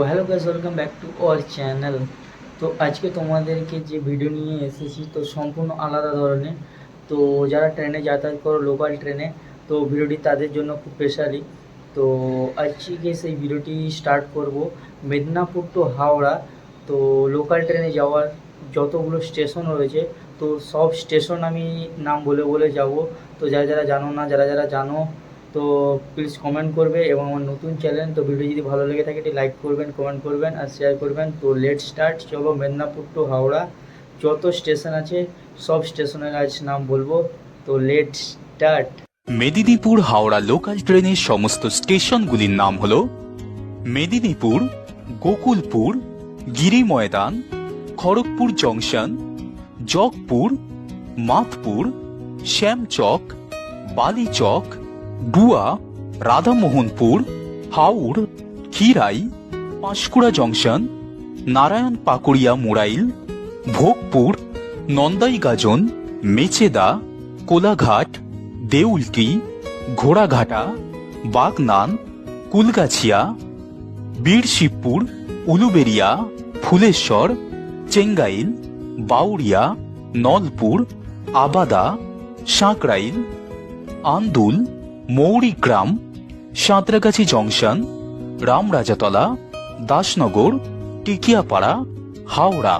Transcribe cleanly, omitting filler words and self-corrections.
Hello guys, welcome back to our channel. তো আজকে তোমাদেরকে যে ভিডিও নিয়ে এসেছি তো সম্পূর্ণ আলাদা ধরনের। তো যারা ট্রেনে যাতায়াত করো, লোকাল ট্রেনে, তো ভিডিওটি তাদের জন্য খুব স্পেশালি। তো আজকে সেই ভিডিওটি স্টার্ট করব মেদিনীপুর টু হাওড়া। তো লোকাল ট্রেনে যাওয়ার যতগুলো স্টেশন রয়েছে তো সব স্টেশন আমি নাম বলে বলে যাব। তো যারা যারা জানো না, যারা যারা জানো তো প্লিজ কমেন্ট করবে। এবং আমার নতুন চ্যানেল, তো ভিডিও যদি ভালো লেগে থাকে একটি লাইক করবেন, কমেন্ট করবেন আর শেয়ার করবেন। তো লেট স্টার্ট, চলো মেদিনীপুর টু হাওড়া যত স্টেশন আছে সব স্টেশনের আজ নাম বলবো। তো let start. Medinipur Howrah local ট্রেনের সমস্ত স্টেশনগুলির নাম হল মেদিনীপুর, গোকুলপুর, গিরি ময়দান, খড়গপুর জংশন, জগপুর, মাতপুর, শ্যামচক, বালিচক, ডুয়া, রাধামোহনপুর, হাওড়, খিরাই, পাঁশকুড়া জংশন, নারায়ণ পাকুড়িয়া মোড়াইল, ভোগপুর, নন্দাইগাজন, মেচেদা, কোলাঘাট, দেউলকি, ঘোড়াঘাটা, বাগনান, কুলগাছিয়া, বীরশিবপুর, উলুবেড়িয়া, ফুলেশ্বর, চেঙ্গাইল, বাউরিয়া, নলপুর, আবাদা, সাঁকরাইল, আন্দুল, মৌরিগ্রাম, সাঁতরাগাছি জংশন, রামরাজাতলা, দাসনগর, টিকিয়াপাড়া, হাওড়া।